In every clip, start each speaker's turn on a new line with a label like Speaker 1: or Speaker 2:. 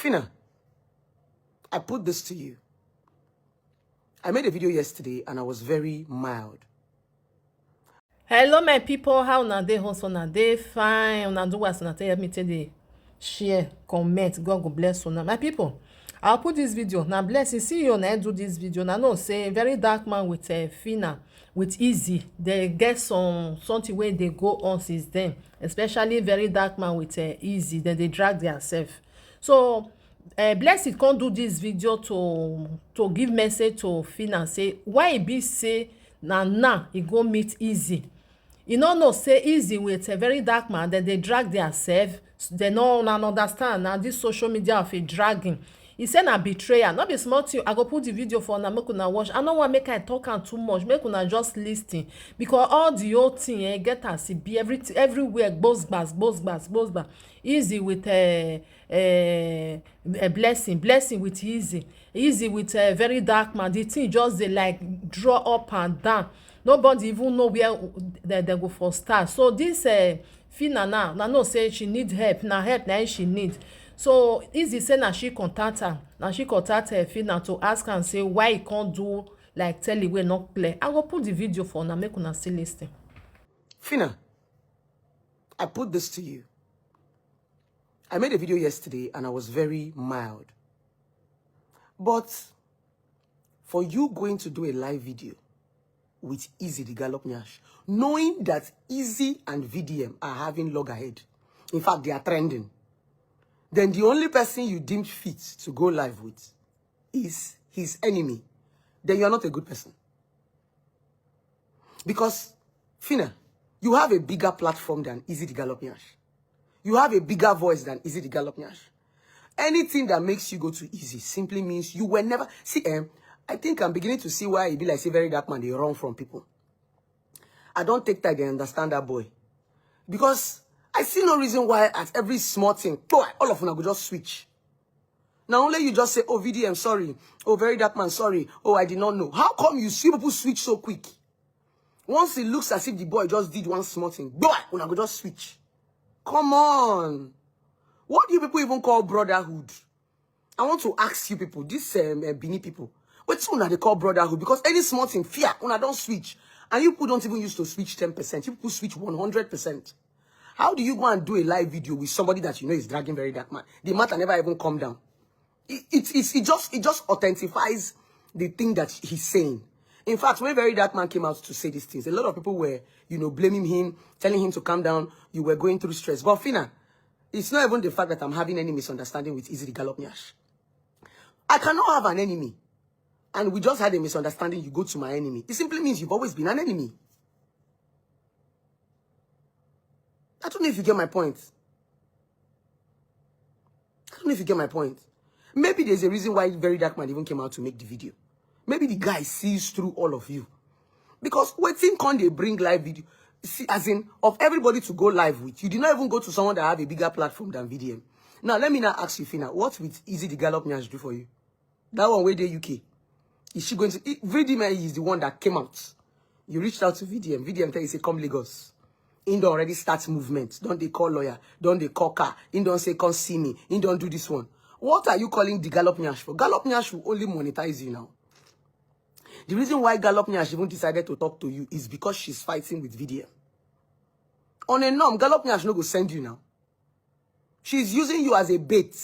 Speaker 1: Phyna, I put this to you. I made a video yesterday and I was very mild.
Speaker 2: Hello my people, how una dey? Hope una dey fine. Una do what una tell me take dey share, comment. God go bless una. My people, I'll put this video. Now Blessingceo na do this video. Now no say very dark man with Phyna, with Izzy. They get something where they go on since then. Especially very dark man with Izzy. Then they drag themselves. So Blessing can't do this video to give message to Phyna say why e be say now he go meet Izzy. You no know say Izzy with a very dark man that they drag themselves. They no understand now this social media of a dragging. He say na betrayal. Not be small thing. I go put the video for una make una watch. I no wan make I talk am too much. Make una just lis ten because all the whole thing get as e be everywhere gbos. Izzy with blessing with Izzy with a very dark man. The thing just dey like draw up and down. Nobody even know where they go for start. So this Phyna now know say she need help. Na help na she need. So Izzy say na she contact her. Na she contact Phyna to ask am say why e can't do like tell the way not clear. I go put the video for una make una still lis ten.
Speaker 1: Phyna, I put this to you. I made a video yesterday and I was very mild. But for you going to do a live video with Izzy the Gallop Nyash, knowing that Izzy and VDM are having loggerhead, in fact they are trending, then the only person you deemed fit to go live with is his enemy, then you're not a good person. Because, Phyna, you have a bigger platform than Izzy the Gallop Nyash. You have a bigger voice than Izzy the Gallop Nyash. Anything that makes you go to Izzy simply means you were never... See, I think I'm beginning to see why it be like say very dark man, they run from people. I don't take time to understand that boy. Because I see no reason why at every small thing, all of them go just switch. Now only you just say, oh, VDM, sorry. Oh, very dark man, sorry. Oh, I did not know. How come you see people switch so quick? Once it looks as if the boy just did one small thing, when I go just switch. Come on. What do you people even call brotherhood? I want to ask you people, this Bini people, what's one they call brotherhood? Because any small thing, fear, when I don't switch. And you people don't even used to switch 10%. You people switch 100%. How do you go and do a live video with somebody that you know is dragging very dark man? The matter never even come down. It just authentifies the thing that he's saying. In fact, when very dark man came out to say these things, a lot of people were, blaming him, telling him to calm down. You were going through stress. But Phyna, it's not even the fact that I'm having any misunderstanding with Izzy the Gallop Nyash. I cannot have an enemy. And we just had a misunderstanding, you go to my enemy. It simply means you've always been an enemy. I don't know if you get my point. I don't know if you get my point. Maybe there's a reason why very dark man even came out to make the video. Maybe the guy sees through all of you. Because waiting can they bring live video? See, as in, of everybody to go live with, you did not even go to someone that have a bigger platform than VDM. Now, let me now ask you, Phyna, what will Izzy the Gallop Nyash do for you? That one where the UK. Is she going to... VDM is the one that came out. You reached out to VDM. VDM tell you, say, come Lagos. In don't already start movement. Don't they call lawyer? Don't they call car? In don't say, come see me. In don't do this one. What are you calling the Gallop Nyash for? Gallop Nyash will only monetize you now. The reason why Gallop Nyash even decided to talk to you is because she's fighting with VDM. On a norm, Gallop Nyash no go send you now. She's using you as a bait.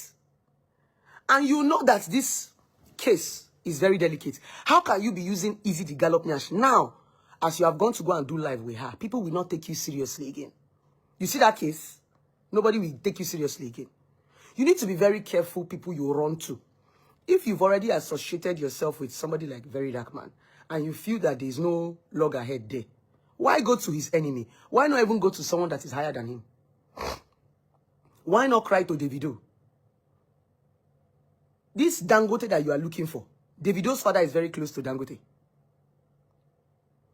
Speaker 1: And you know that this case is very delicate. How can you be using Izzy the Gallop Nyash now, as you have gone to go and do live with her? People will not take you seriously again. You see that case? Nobody will take you seriously again. You need to be very careful people you run to. If you've already associated yourself with somebody like very dark man, and you feel that there's no loggerhead there, why go to his enemy? Why not even go to someone that is higher than him? Why not cry to Davido? This Dangote that you are looking for, Davido's father is very close to Dangote.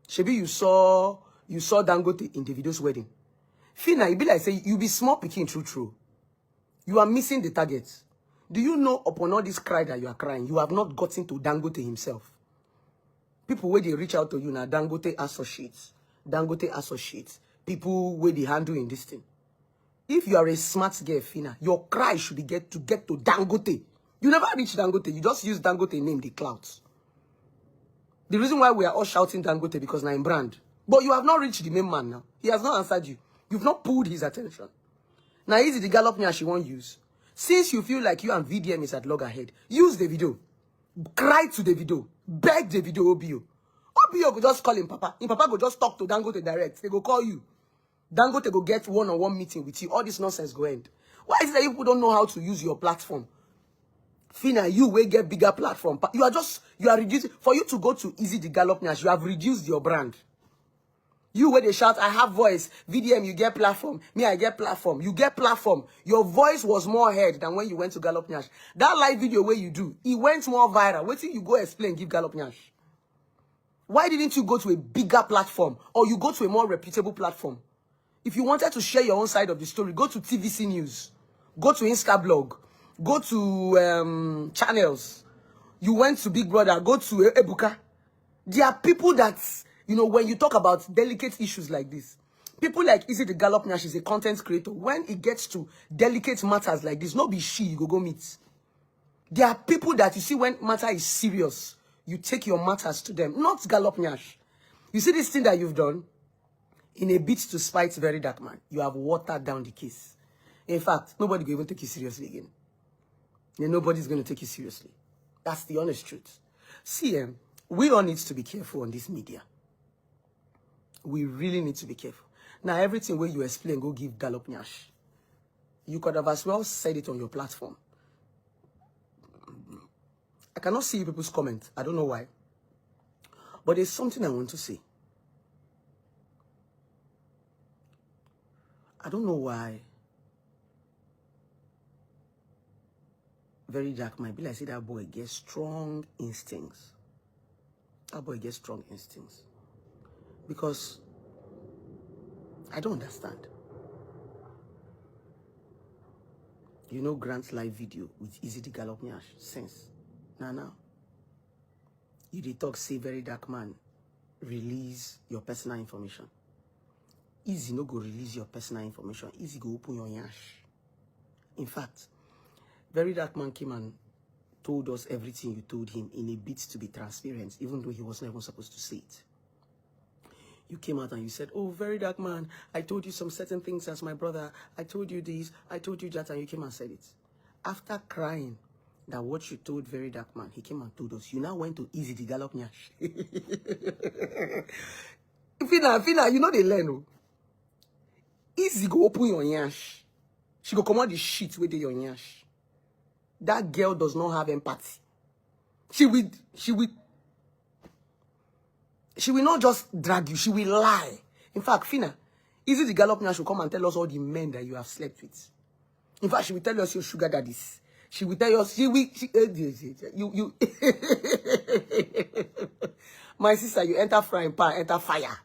Speaker 1: Shebi, you saw Dangote in Davido's wedding. Phyna, it be like say you be small picking true. You are missing the target. Do you know upon all this cry that you are crying, you have not gotten to Dangote himself? People where they reach out to you now, Dangote associates. People where they handle in this thing. If you are a smart girl, Phyna, your cry should be get to Dangote. You never reach Dangote. You just use Dangote name, the clouds. The reason why we are all shouting Dangote because now in brand. But you have not reached the main man now. He has not answered you. You've not pulled his attention. Now, Izzy the gallop she won't use. Since you feel like you and VDM is at loggerhead, use the video. Cry to the video. Beg the video, OBO. OBO go just call him Papa. Him Papa go just talk to Dangote direct. They go call you. Dangote go get one-on-one meeting with you. All this nonsense go end. Why is it that you people don't know how to use your platform? Phyna, you will get bigger platform. You are reducing. For you to go to Izzy the Gallop Nash, you have reduced your brand. You where they shout, I have voice. VDM, you get platform. Me, I get platform. You get platform. Your voice was more heard than when you went to Gallop Nash. That live video where you do, it went more viral. Wait till you go explain, give Gallop Nash. Why didn't you go to a bigger platform? Or you go to a more reputable platform? If you wanted to share your own side of the story, go to TVC News. Go to Instablog. Go to channels. You went to Big Brother. Go to Ebuka. There are people that, you know, when you talk about delicate issues like this, people like Izzy the Gallop Nash is a content creator. When it gets to delicate matters like this, no be she, you go meet. There are people that you see when matter is serious, you take your matters to them. Not Gallop Nash. You see this thing that you've done? In a bid to spite Very Dark Man, you have watered down the case. In fact, nobody will even take you seriously again. And nobody's going to take you seriously. That's the honest truth. See, we all need to be careful on this media. We really need to be careful. Now, everything where you explain, go give Gallop Nash. You could have as well said it on your platform. I cannot see people's comments. I don't know why. But there's something I want to say. I don't know why Very Dark might be like, say that boy gets strong instincts. That boy gets strong instincts. Because I don't understand. You know Grant's live video with Izzy the Gallop Nash since. Now. You did talk, say Very Dark Man, release your personal information. Izzy no go release your personal information. Izzy go open your yash. In fact, Very Dark Man came and told us everything you told him in a bid to be transparent, even though he wasn't even supposed to say it. You came out and you said, oh, Very Dark Man, I told you some certain things as my brother. I told you this, I told you that, and you came and said it. After crying that what you told Very Dark Man, he came and told us. You now went to Izzy the Gallop Nash. Phyna, you know they learn, oh. Izzy go open your yash. She go come out the shit with your yash. That girl does not have empathy. She will not just drag you. She will lie. In fact, Phyna, Izzy the Gallop Nash will come and tell us all the men that you have slept with. In fact, she will tell us your sugar daddies. She will tell us, my sister, you enter frying pan, enter fire.